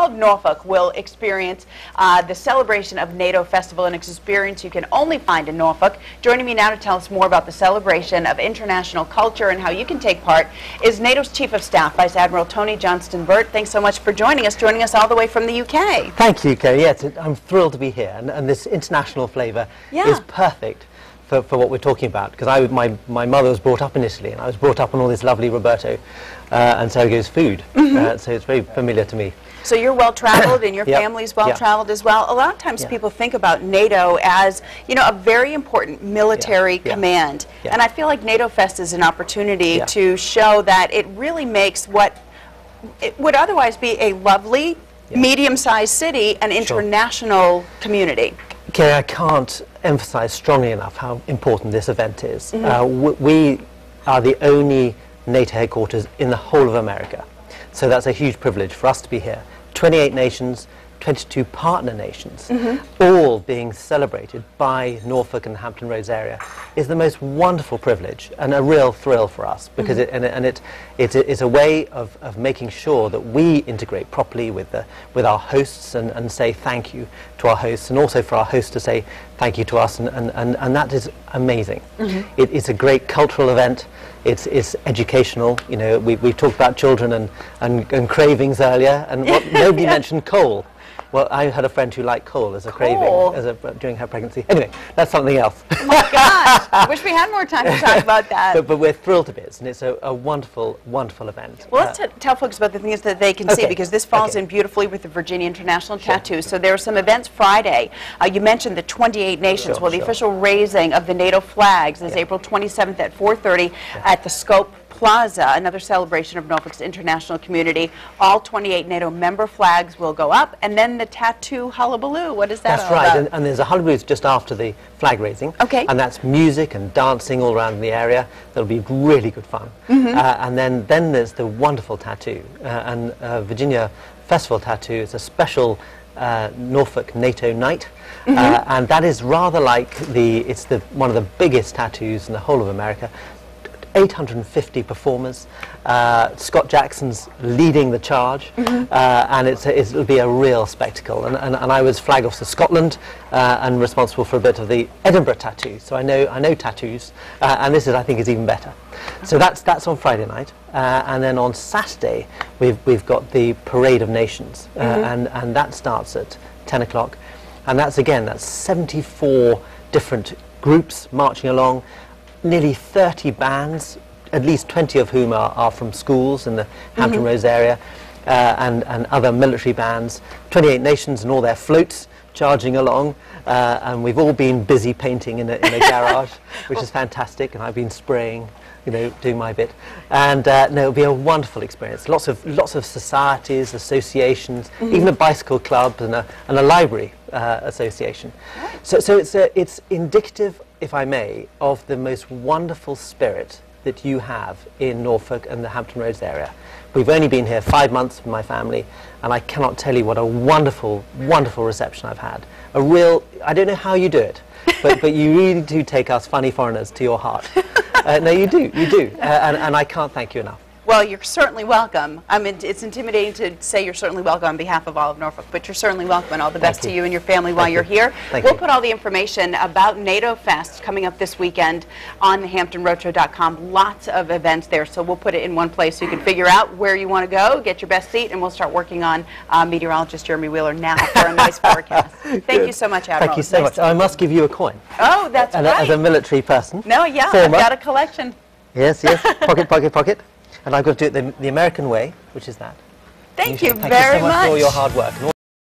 of Norfolk will experience the celebration of NATO Festival, an experience you can only find in Norfolk. Joining me now to tell us more about the celebration of international culture and how you can take part is NATO's Chief of Staff, Vice Admiral Tony Johnstone-Burt. Thanks so much for joining us all the way from the UK. Thank you, Kay. Yes, I'm thrilled to be here, and this international flavour is perfect for what we're talking about, because my mother was brought up in Italy, and I was brought up on all this lovely Roberto and Sergio's food, so it's very familiar to me. So you're well-traveled and your family's well-traveled as well. A lot of times people think about NATO as, you know, a very important military command. And I feel like NATO Fest is an opportunity to show that it really makes what it would otherwise be a lovely, medium-sized city an international community. Okay, I can't emphasize strongly enough how important this event is. We are the only NATO headquarters in the whole of America, so that's a huge privilege for us to be here. 28 nations, 22 partner nations, all being celebrated by Norfolk and the Hampton Roads area is the most wonderful privilege and a real thrill for us, because it's a way of making sure that we integrate properly with our hosts and say thank you to our hosts, and also for our hosts to say thank you to us, and that is amazing. It's a great cultural event. It's educational. You know, we've talked about children and cravings earlier, and nobody mentioned coal. Well, I had a friend who liked coal as a craving during her pregnancy. Anyway, that's something else. Oh my gosh! I wish we had more time to talk about that. But we're thrilled to bits, and it's a wonderful, wonderful event. Well, let's tell folks about the things that they can see, because this falls in beautifully with the Virginia International Tattoo. So there are some events Friday. You mentioned the 28 nations. Well, the official raising of the NATO flags is April 27th at 4:30 at the Scope Plaza, another celebration of Norfolk's international community. All 28 NATO member flags will go up, and then the tattoo hullabaloo. What is that all about? That's right, and there's a hullabaloo just after the flag raising, and that's music and dancing all around the area. That'll be really good fun. And then there's the wonderful tattoo, and Virginia Festival Tattoo is a special Norfolk NATO night, and that is rather like one of the biggest tattoos in the whole of America. 850 performers. Scott Jackson's leading the charge, and it'll be a real spectacle. And I was Flag Officer Scotland and responsible for a bit of the Edinburgh tattoo. So I know tattoos, and this I think is even better. So that's on Friday night, and then on Saturday we've got the Parade of Nations, and that starts at 10 o'clock, and that's 74 different groups marching along. Nearly 30 bands, at least 20 of whom are from schools in the Hampton Roads area, and other military bands, 28 nations and all their floats charging along, and we've all been busy painting in a garage, which is fantastic, and I've been spraying, you know, doing my bit, and no, it'll be a wonderful experience. Lots of societies, associations, even a bicycle club and a library association. So it's indicative, if I may, of the most wonderful spirit that you have in Norfolk and the Hampton Roads area. We've only been here 5 months with my family, and I cannot tell you what a wonderful, wonderful reception I've had. I don't know how you do it, but you really do take us funny foreigners to your heart. No, you do, and I can't thank you enough. Well, you're certainly welcome. I mean, it's intimidating to say you're certainly welcome on behalf of all of Norfolk, but you're certainly welcome, and all the best to you and your family while you're here. We'll put all the information about NATO Fest coming up this weekend on HamptonRoadshow.com. Lots of events there, so we'll put it in one place so you can figure out where you want to go, get your best seat, and we'll start working on meteorologist Jeremy Wheeler now for a nice forecast. Thank you so much, Admiral. Thank you so much. I must give you a coin. Oh, that's right. As a military person. No, I've got a collection. Yes, pocket. And I've got to do it the American way, which is that. Thank you very much. Thank you so much for all your hard work.